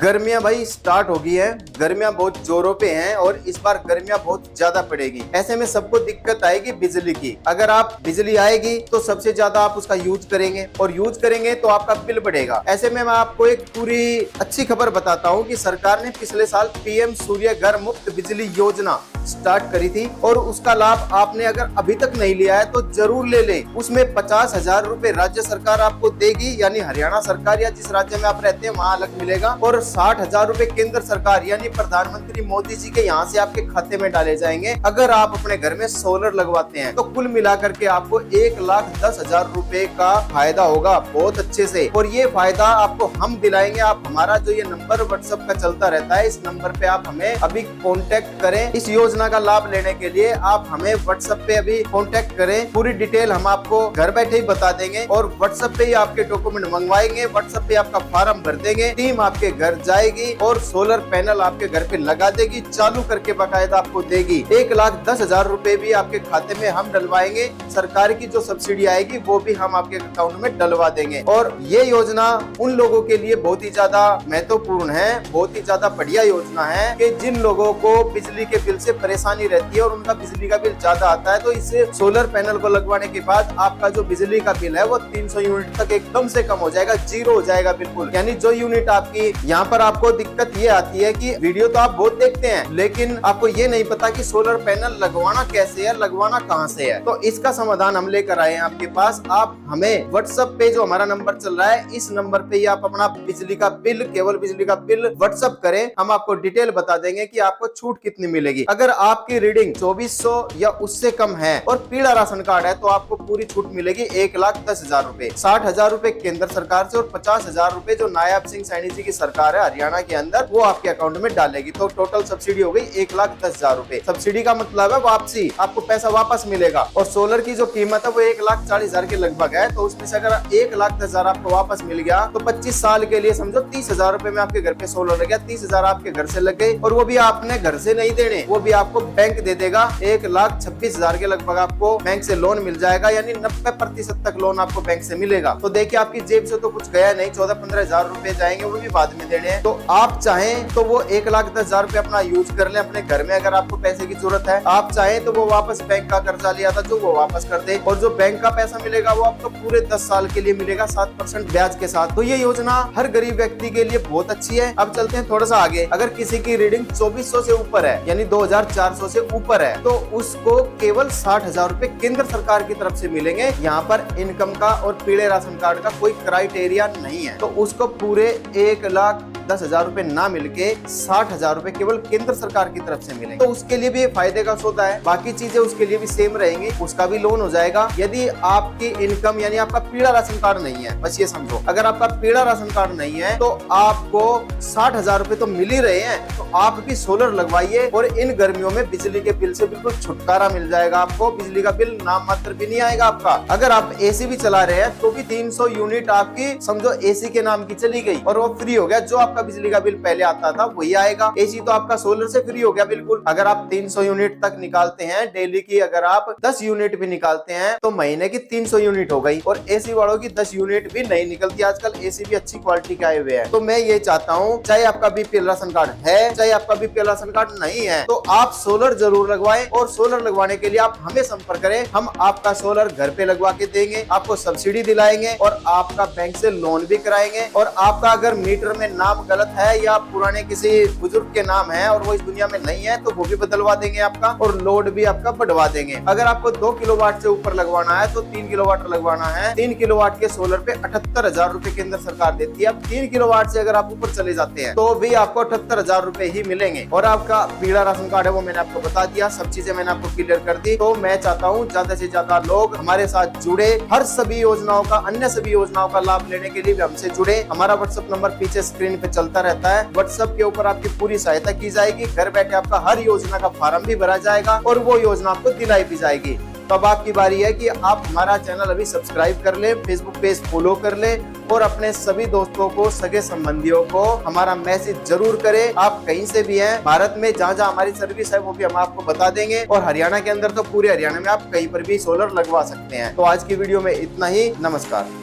गर्मियां भाई स्टार्ट हो गई है। गर्मियां बहुत जोरों पे हैं और इस बार गर्मियां बहुत ज्यादा पड़ेगी। ऐसे में सबको दिक्कत आएगी बिजली की। अगर आप बिजली आएगी तो सबसे ज्यादा आप उसका यूज करेंगे और यूज करेंगे तो आपका बिल बढ़ेगा। ऐसे में मैं आपको एक पूरी अच्छी खबर बताता हूँ कि सरकार ने पिछले साल पीएम सूर्य घर मुफ्त बिजली योजना स्टार्ट करी थी और उसका लाभ आपने अगर अभी तक नहीं लिया है तो जरूर ले ले। उसमें 50,000 रुपए राज्य सरकार आपको देगी, यानी हरियाणा सरकार या जिस राज्य में आप रहते हैं वहाँ अलग मिलेगा, और 60,000 रुपए केंद्र सरकार यानी प्रधानमंत्री मोदी जी के यहाँ से आपके खाते में डाले जाएंगे अगर आप अपने घर में सोलर लगवाते हैं। तो कुल मिलाकर के आपको 1,10,000 रुपए का फायदा होगा बहुत अच्छे से, और ये फायदा आपको हम दिलाएंगे। आप हमारा जो ये नंबर व्हाट्सएप का चलता रहता है, इस नंबर पे आप हमें अभी कॉन्टेक्ट करें। इस योजना का लाभ लेने के लिए आप हमें व्हाट्सएप पे अभी कांटेक्ट करें। पूरी डिटेल हम आपको घर बैठे ही बता देंगे और व्हाट्सएप पे ही आपके डॉक्यूमेंट मंगवाएंगे, व्हाट्सएप पे आपका फॉर्म भर देंगे, टीम आपके घर जाएगी और सोलर पैनल आपके घर पे लगा देगी, चालू करके बकायदा आपको देगी। 1,10,000 रुपए भी आपके खाते में हम डलवाएंगे। सरकार की जो सब्सिडी आएगी वो भी हम आपके अकाउंट में डलवा देंगे। और ये योजना उन लोगों के लिए बहुत ही ज्यादा महत्वपूर्ण है, बहुत ही ज्यादा बढ़िया योजना है कि जिन लोगों को बिजली के बिल से परेशानी रहती है और उनका बिजली का बिल ज्यादा आता है। तो इससे सोलर पैनल को लगवाने के बाद आपका जो बिजली का बिल है वो 300 यूनिट तक एकदम से कम हो जाएगा, जीरो हो जाएगा बिल्कुल। यानी जो यूनिट आपकी यहाँ पर आपको दिक्कत ये आती है कि वीडियो तो आप बहुत देखते हैं लेकिन आपको ये नहीं पता कि सोलर पैनल लगवाना कैसे है, लगवाना कहाँ से है। तो इसका समाधान हम लेकर आए हैं आपके पास। आप हमें व्हाट्सएप पे जो हमारा नंबर चल रहा है, इस नंबर पे ही आप अपना बिजली का बिल, केवल बिजली का बिल व्हाट्सएप करें। हम आपको डिटेल बता देंगे कि आपको छूट कितनी मिलेगी। अगर आपकी रीडिंग 2400 या उससे कम है और पीला राशन कार्ड है तो आपको पूरी छूट मिलेगी 1,10,000 रुपए। 60,000 रुपए केंद्र सरकार से और 50,000 रुपए जो नायब सिंह सैनी जी की सरकार है हरियाणा के अंदर, वो आपके अकाउंट में डालेगी। तो टोटल सब्सिडी हो गई 1,10,000 रुपए। सब्सिडी का मतलब है वापसी, आपको पैसा वापस मिलेगा। और सोलर की जो कीमत है वो 1,40,000 के लगभग है। तो उसमें से अगर 1,10,000 आपको वापस मिल गया तो 25 साल के लिए समझो 30,000 रुपए में आपके घर पे सोलर लग गया। 30,000 आपके घर से लग गए और वो भी आपने घर से नहीं देने, वो भी आपको बैंक दे देगा। 1,26,000 के लगभग आपको बैंक से लोन मिल जाएगा, यानी 90% तक लोन आपको बैंक से मिलेगा। तो देखिए आपकी जेब से तो कुछ गया नहीं, 14-15,000 रुपए जाएंगे, वो भी बाद में देने हैं। तो आप चाहें तो वो 1,10,000 रुपए अपना यूज कर ले अपने घर में अगर आपको पैसे की जरूरत है। आप चाहें तो वो वापस बैंक का कर्जा लिया था जो वो वापस कर दे, और जो बैंक का पैसा मिलेगा वो आपको पूरे 10 साल के लिए मिलेगा 7% ब्याज के साथ। तो ये योजना हर गरीब व्यक्ति के लिए बहुत अच्छी है। अब चलते हैं थोड़ा सा आगे। अगर किसी की रीडिंग 2400 से ऊपर है यानी 2,400 से ऊपर है तो उसको केवल 60,000 रुपए केंद्र सरकार की तरफ से मिलेंगे। यहाँ पर इनकम का और पीले राशन कार्ड का कोई क्राइटेरिया नहीं है। तो उसको पूरे 1,10,000 रुपए ना मिलके 60,000 रुपए केवल केंद्र सरकार की तरफ से मिलेंगे। तो उसके लिए भी फायदे का सौदा है। बाकी चीजें उसके लिए भी सेम रहेंगी, उसका भी लोन हो जाएगा। यदि आपकी इनकम यानी आपका पीला राशन कार्ड नहीं है, बस ये समझो, अगर आपका पीला राशन कार्ड नहीं है तो आपको 60,000 रुपए तो मिल ही रहे हैं। तो आप भी सोलर लगवाइए और इन गर्मियों में बिजली के बिल से बिल्कुल छुटकारा मिल जाएगा। आपको बिजली का बिल नाम मात्र भी नहीं आएगा आपका। अगर आप एसी भी चला रहे हैं तो भी 300 यूनिट आपकी समझो एसी के नाम की चली गई और वो फ्री हो गया। जो आपका बिजली का बिल पहले आता था वही आएगा। एसी तो आपका सोलर से फ्री हो गया बिल्कुल। अगर आप 300 यूनिट तक निकालते हैं डेली की, अगर आप 10 यूनिट भी निकालते हैं तो महीने की 300 यूनिट हो गई। और एसी वालों की 10 यूनिट भी नहीं निकलती। आजकल एसी भी अच्छी क्वालिटी के आए हुए हैं। तो मैं ये चाहता हूँ, चाहे आपका बीपीएल राशन कार्ड है चाहे आपका बीपीएल राशन कार्ड नहीं है, तो आप सोलर जरूर लगवाएं। और सोलर लगवाने के लिए आप हमें संपर्क करें। हम आपका सोलर घर पे लगवा के देंगे, आपको सब्सिडी दिलाएंगे और आपका बैंक से लोन भी कराएंगे। और आपका अगर मीटर में नाम गलत है या पुराने किसी बुजुर्ग के नाम है और वो इस दुनिया में नहीं है तो वो भी बदलवा देंगे आपका, और लोड भी आपका बढ़वा देंगे। अगर आपको 2 किलोवाट से ऊपर लगवाना है तो 3 किलोवाट लगवाना है। 3 किलोवाट के सोलर पे 78,000 रुपए केंद्र सरकार देती है। अब 3 किलोवाट से अगर आप ऊपर चले जाते हैं तो भी आपको 78,000 रुपए ही मिलेंगे। और आपका पीला राशन कार्ड है वो मैंने आपको बता दिया, सब चीजें मैंने आपको क्लियर कर दी। तो मैं चाहता हूँ ज्यादा से ज्यादा लोग हमारे साथ जुड़े, हर सभी योजनाओं का, अन्य सभी योजनाओं का लाभ लेने के लिए भी हमसे जुड़े। हमारा व्हाट्सएप नंबर पीछे स्क्रीन पे चलता रहता है। व्हाट्सएप के ऊपर आपकी पूरी सहायता की जाएगी। घर बैठे आपका हर योजना का फॉर्म भी भरा जाएगा और वो योजना आपको दिलाई भी जाएगी। तो अब आपकी बारी है कि आप हमारा चैनल अभी सब्सक्राइब कर ले, फेसबुक पेज फॉलो कर ले और अपने सभी दोस्तों को, सगे संबंधियों को हमारा मैसेज जरूर करें। आप कहीं से भी हैं भारत में, जहाँ जहाँ हमारी सर्विस है वो भी हम आपको बता देंगे। और हरियाणा के अंदर तो पूरे हरियाणा में आप कहीं पर भी सोलर लगवा सकते हैं। तो आज की वीडियो में इतना ही। नमस्कार।